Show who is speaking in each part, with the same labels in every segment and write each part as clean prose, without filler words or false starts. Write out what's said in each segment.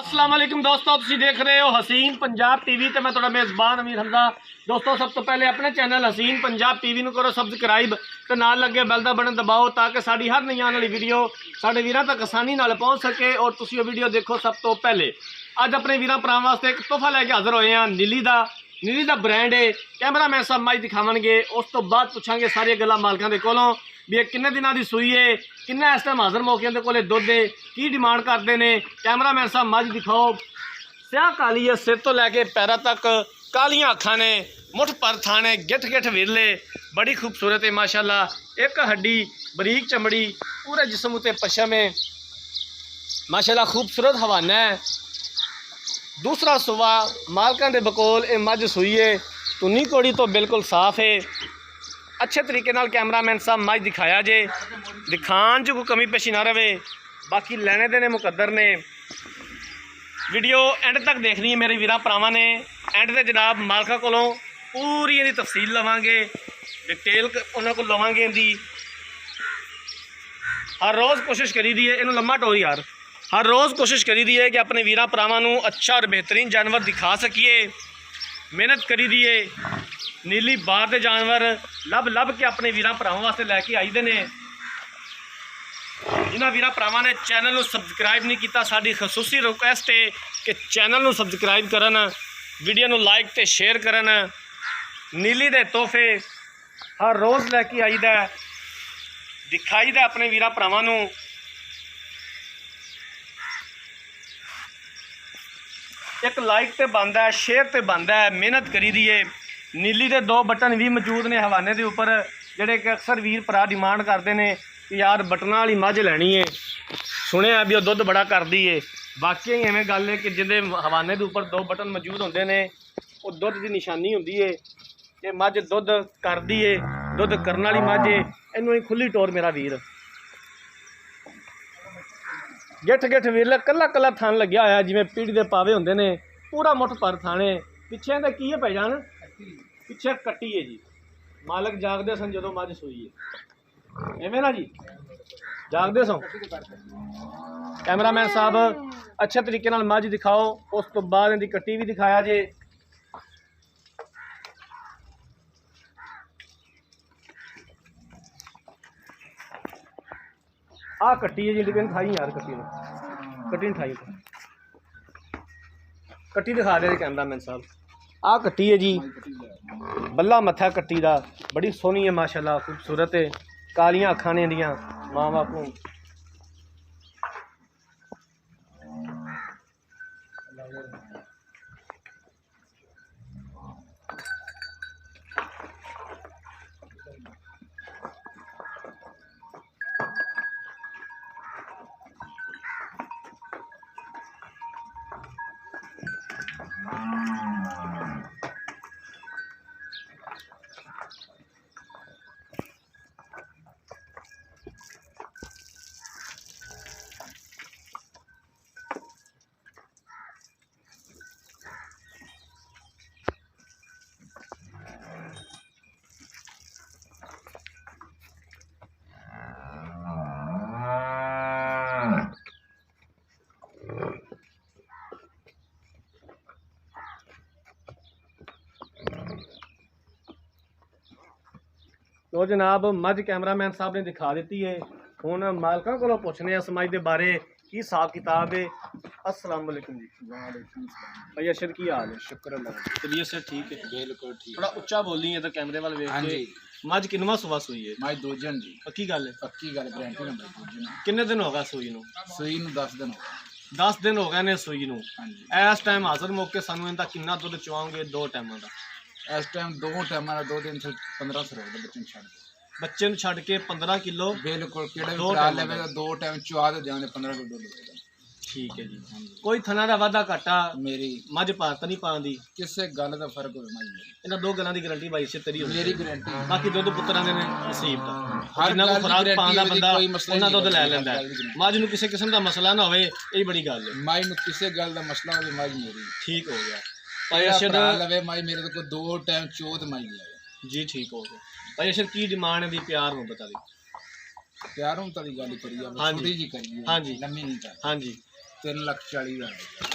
Speaker 1: अस्सलाम वालेकुम दोस्तों, तुम देख रहे हो हसीन पंजाब टीवी तो मैं थोड़ा मेज़बान अमीर हमजा। दोस्तों सब तो पहले अपने चैनल हसीन पंजाब टीवी को करो सबसक्राइब तो नाल लगे बैल दा बटन दबाओ ताकि साड़ी हर नई आने वाली वीडियो साढ़े वीरों तक आसानी नाल पहुँच सके और तुम वो वीडियो देखो सब तो पहले। अज अपने वीरों भरावां वास्ते एक तोहफा लैके हाज़र होए हैं। नीली दा ब्रांड है। कैमरामैन साहब माई दिखावणगे, उस तो बाद पुछांगे सारी गल्लां मालकां दे कोलों भी ये किन्ने दिनों की सूई है, किन्ना इस टाइम हाज़र मौके के कोले दुध है, की डिमांड करते हैं। कैमरामैन साहब मझ दिखाओ। स्याह काली है, सिर तो लैके पैरों तक कालियां अखां ने, मुठ पर थाने, गिठ गिठ विरले, बड़ी खूबसूरत है माशाल्लाह। एक हड्डी बरीक चमड़ी, पूरे जिस्म उत्ते पशम है माशाल्लाह, खूबसूरत हवाना है। दूसरा सुवा मालकां दे बकोल ये मझ सूई है, तुनी कोड़ी तो बिल्कुल साफ है। अच्छे तरीके नाल कैमरामैन साहब मझ दिखाया जे, दिखान च कोई कमी पेशी ना रहे। बाकी लेने देने मुकद्दर ने। वीडियो एंड तक देखनी है मेरे वीरां भरावां ने। एंड ते जनाब मालका कोलों पूरी इहदी तफसील लवांगे, डिटेल उन्हां कोल लवांगे। इहदी हर रोज़ कोशिश करी दी है, इनू लम्मा टोर यार, हर रोज़ कोशिश करी दी है कि अपने वीरां भरावां नू अच्छा और बेहतरीन जानवर दिखा सकीए। मेहनत करी दी है, नीली बार के जानवर लभ के अपने वीरां भरावां वास्ते लैके आई दे ने। जिन्हां वीरां भरावां ने चैनल नू सबसक्राइब नहीं किया, साडी खसूसी रिक्वेस्ट है कि चैनल नू सबसक्राइब करन, वीडियो नू लाइक ते शेयर करन। नीली दे तोहफे हर रोज़ लैके आईदा, दिखाईदा अपने वीरां भरावां नू। एक लाइक तो बनता है, शेयर तो बनता है, मेहनत करी दी है। नीली के 2 बटन भी मौजूद ने हवाने के उपर, जोड़े कि अक्सर वीर भरा डिमांड करते हैं कि यार बटन वाली मझ लैनी है। सुनिया भी वो दुध बड़ा करती है, वाकई ही इवें गल है कि जिहदे हवाने के उपर 2 बटन मौजूद होंगे ने, वो दुध की निशानी होंदी है कि मझ दुध करती है, दुध करने वाली मझ है। इनू खुली टोर मेरा वीर, गिठ गिठ वीर कला कला थान लग्या होया जिवें पीढ़ी के पावे होंगे ने, पूरा मुठ पर थाने। पिछे का की है पहचान, पिछे कट्टी है जी। मालक जागते सन जो मझ सूई है, इवें ना जी जागते सो। कैमरामैन साहब अच्छे तरीके नाल मझ दिखाओ, उस तो बाद इहदी कट्टी भी दिखाया जे। आ कट्टी है जी, खाई यार कट्टी खाई, कट्टी दिखा दे कैमरामैन साहब। आ कट्टी है जी, बल्ला मत्था कट्टी दा, बड़ी सोहनी है माशाल्लाह, खूबसूरत है। कालियां अखां ने दियां मां बापू। तो जनाब मझ कैमरामैन साहब ने दिखा दी है। हुण मालकां कोलों पुछने इस मझ के बारे की हिसाब किताब है। अस्सलाम वालेकुम जी।
Speaker 2: वालेकुम सलाम
Speaker 1: भाई अरशद की हाल है?
Speaker 2: शुक्र अल्लाह का,
Speaker 1: तबीयत से ठीक है?
Speaker 2: बिल्कुल ठीक।
Speaker 1: थोड़ा उच्चा बोली है तो कैमरे वाल वेख
Speaker 2: हाँ
Speaker 1: के।
Speaker 2: जी,
Speaker 1: मझ किनवा सुबह सूई है?
Speaker 2: मैं दूजन जी,
Speaker 1: पक्की गल है?
Speaker 2: पक्की गल गारंटी नंबर दूजन।
Speaker 1: किन्ने दिन हो गए सूई नूं?
Speaker 2: सूई नूं 10 दिन हो गए।
Speaker 1: 10 दिन हो गए ने सूई नूं।
Speaker 2: हाँ जी,
Speaker 1: इस टाइम हाज़र मौके सानू इनका किन्ना दुध चुवाओगे? 2 टाइमां दा?
Speaker 2: इस टाइम 2 टाइम 2 दिन से 15 सौ रुपये बच्चे छड़ दे।
Speaker 1: बच्चे नूं छड्ड के 15 किलो?
Speaker 2: बिल्कुल, केड़े
Speaker 1: दो
Speaker 2: भी करा
Speaker 1: टाइम
Speaker 2: लेवे 2 टाइम चुआ दे देंगे 15 किलो दूध।
Speaker 1: ठीक है जी।
Speaker 2: हाँ जी,
Speaker 1: कोई थना दा वाधा घाटा
Speaker 2: मेरी
Speaker 1: मझ पात नहीं पांदी?
Speaker 2: किसे गल का फर्क हो मैं
Speaker 1: इन्हां 2 गल्लां दी गारंटी भाई से तेरी होनी
Speaker 2: मेरी
Speaker 1: चाहिए।
Speaker 2: गारंटी।
Speaker 1: बाकी दुध पुत्तरां दे ने नसीब दा,
Speaker 2: हर
Speaker 1: जिन्ना को
Speaker 2: गल दी
Speaker 1: खुराक
Speaker 2: गारंटी
Speaker 1: पांदा
Speaker 2: होवे,
Speaker 1: बंदा
Speaker 2: कोई मसला
Speaker 1: उन्ना
Speaker 2: नहीं
Speaker 1: दुध ले
Speaker 2: है,
Speaker 1: लैंदा
Speaker 2: हर
Speaker 1: है।
Speaker 2: गल दी गारंटी।
Speaker 1: मझ नूं किसी किस्म दा मसला ना होवे, यही बड़ी गल है।
Speaker 2: माई नूं किसे गल का मसला हो माई मेरी
Speaker 1: ठीक हो गया भाई अरशद
Speaker 2: लवे माई मेरे को 2 टाइम चोद माई लिया
Speaker 1: जी। ठीक हो गया भाई अरशद की डिमांड है दी प्यार मोहब्बत वाली?
Speaker 2: प्यारों तली गल करिए
Speaker 1: हाँ जी।
Speaker 2: छोटी जी करिए,
Speaker 1: हाँ जी।
Speaker 2: लम्मी नहीं कर।
Speaker 1: हाँ जी
Speaker 2: 3,40,000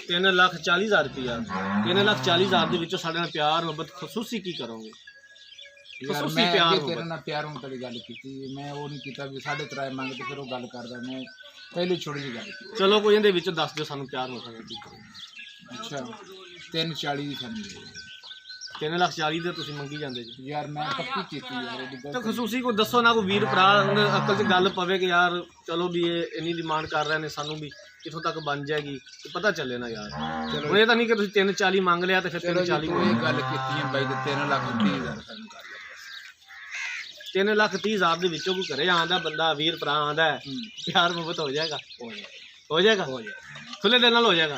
Speaker 1: 3,40,000 रुपया 3,40,000 ਦੇ ਵਿੱਚੋਂ ਸਾਡੇ ਨਾਲ ਪਿਆਰ ਮੁਹੱਬਤ ਖਸੂਸੀ ਕੀ ਕਰੋਗੇ?
Speaker 2: ਯਾਰ
Speaker 1: ਖਸੂਸੀ
Speaker 2: ਮੈਂ
Speaker 1: ਪਿਆਰ
Speaker 2: ਅੱਗੇ
Speaker 1: ਮੁਹੱਬਤ
Speaker 2: ਤੇਰੇ ਨਾਲ ਪਿਆਰ ਹੁਣ ਤੇਰੀ ਗੱਲ ਕੀਤੀ, ਮੈਂ ਉਹ ਨਹੀਂ ਕੀਤਾ ਵੀ 3.5 ਮੰਗ ਤੇ ਫਿਰ ਉਹ ਗੱਲ ਕਰਦਾ। ਮੈਂ ਪਹਿਲੀ ਛੋਟੀ ਜਿਹੀ ਗੱਲ ਕੀਤੀ।
Speaker 1: ਚਲੋ ਕੋਈ ਇਹਦੇ ਵਿੱਚ ਦੱਸ ਦਿਓ ਸਾਨੂੰ ਪਿਆਰ ਮੁਹੱਬਤ ਕੀ ਕਰੋਗੇ?
Speaker 2: ਅੱਛਾ 340 ਦੀ ਸਾਨੂੰ
Speaker 1: 3,40,000 ਦੇ ਤੁਸੀਂ ਮੰਗੀ ਜਾਂਦੇ ਜੀ।
Speaker 2: ਯਾਰ ਮੈਂ ਪੱਕੀ ਕੀਤੀ ਯਾਰ ਇਹਦੀ
Speaker 1: ਤੇ
Speaker 2: ਗੱਲ।
Speaker 1: ਖਸੂਸੀ ਕੋਈ ਦੱਸੋ ਨਾ, ਕੋਈ ਵੀਰ ਭਰਾ ਅਕਲ 'ਚ ਗੱਲ ਪਵੇ ਕਿ ਯਾਰ ਚਲੋ ਵੀ ਇਹ ਇੰਨੀ ਡਿਮਾਂਡ ਕਰ ਰਹੇ ਨੇ, ਸਾਨੂੰ ਵੀ ਕਿੱਥੋਂ ਤੱਕ ਬਣ ਜਾਏਗੀ ਤੇ ਪਤਾ ਚੱਲੇ ਨਾ ਯਾਰ।
Speaker 2: ਚਲੋ
Speaker 1: ਇਹ ਤਾਂ ਨਹੀਂ ਕਿ ਤੁਸੀਂ 3,40,000 ਮੰਗ ਲਿਆ ਤੇ ਫਿਰ
Speaker 2: ਚਲੋ
Speaker 1: 3,40,000
Speaker 2: ਤੂੰ ਇਹ ਗੱਲ ਕੀਤੀ ਹੈ ਬਾਈ ਤੇ 3,30,000 ਸਾਨੂੰ ਕਰ ਲੈ।
Speaker 1: 3,30,000 ਦੇ ਵਿੱਚੋਂ ਕੋਈ ਘਰੇ ਆਂਦਾ ਬੰਦਾ, ਵੀਰ ਭਰਾ ਆਂਦਾ, ਪਿਆਰ ਮੁਹੱਬਤ ਹੋ ਜਾਏਗਾ? ਹੋ ਜਾਏਗਾ ਖੁੱਲੇ ਦਿਲ ਨਾਲ ਹੋ ਜਾਏਗਾ।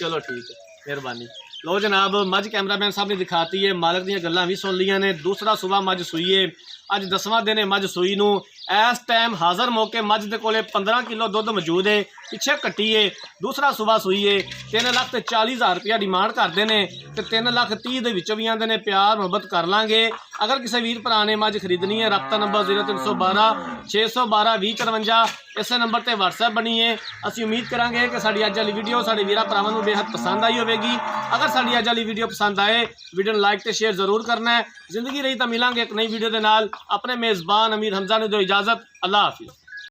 Speaker 1: ਚਲੋ ਠੀਕ ਹੈ, ਮਿਹਰਬਾਨੀ। ਲੋ ਜਨਾਬ, ਮੱਝ ਕੈਮਰਾਮੈਨ ਸਾਹਿਬ ਨੇ ਦਿਖਾਤੀ ਹੈ, ਮਾਲਕ ਦੀਆਂ ਗੱਲਾਂ ਵੀ ਸੁਣ ਲਈਆਂ ਨੇ। ਦੂਸਰਾ ਸੂਬਾ ਮੱਝ ਸੂਈ ਹੈ, ਅੱਜ 10ਵਾਂ ਦਿਨ ਹੈ ਮੱਝ ਸੂਈ ਨੂੰ। ਇਸ ਟਾਈਮ ਹਾਜ਼ਰ ਮੌਕੇ ਮੱਝ ਦੇ ਕੋਲੇ 15 ਕਿਲੋ ਦੁੱਧ ਮੌਜੂਦ ਹੈ, ਪਿੱਛੇ ਕੱਟੀ ਹੈ। ਦੂਸਰਾ ਸੂਬਾ ਸੂਈ ਹੈ। 3,40,000 ਰੁਪਇਆ ਡਿਮਾਂਡ ਕਰਦੇ ਨੇ ਤੇ 3,30,000 ਦੇ ਵਿੱਚੋਂ ਵੀ ਆਂਦੇ ਨੇ ਪਿਆਰ ਮੁਹੱਬਤ ਕਰ ਲਾਂਗੇ। ਅਗਰ ਕਿਸੇ ਵੀਰ ਭਰਾ ਨੇ ਮੱਝ ਖਰੀਦਣੀ ਹੈ, ਰਾਬਤਾ ਨੰਬਰ 0312 612 2053, ਇਸੇ ਨੰਬਰ ਤੇ WhatsApp ਬਣੀ ਹੈ। ਅਸੀਂ ਉਮੀਦ ਕਰਾਂਗੇ ਕਿ ਸਾਡੀ ਅੱਜ ਵਾਲੀ ਵੀਡੀਓ ਸਾਡੇ ਵੀਰਾਂ ਭਰਾਵਾਂ ਨੂੰ ਬੇहद ਪਸੰਦ ਆਈ ਹੋਵੇਗੀ। ਅਗਰ ਸਾਡੀ ਅੱਜ ਵਾਲੀ ਵੀਡੀਓ ਪਸੰਦ ਆਏ, ਵੀਡੀਓ ਨੂੰ ਲਾਈਕ ਤੇ ਸ਼ੇਅਰ ਜ਼ਰੂਰ ਕਰਨਾ ਹੈ। ਜ਼ਿੰਦਗੀ ਰਹੀ ਤਾਂ ਮਿਲਾਂਗੇ ਇੱਕ ਨਈ ਵੀਡੀਓ ਦੇ ਨਾਲ। ਆਪਣੇ ਮੇਜ਼ਬਾਨ ਅਮੀਰ ਹਮਜ਼ਾ ਨੂੰ ਦਿਓ ਇਜਾਜ਼ਤ। ਅੱਲਾਹ ਹਾਫਿਜ਼।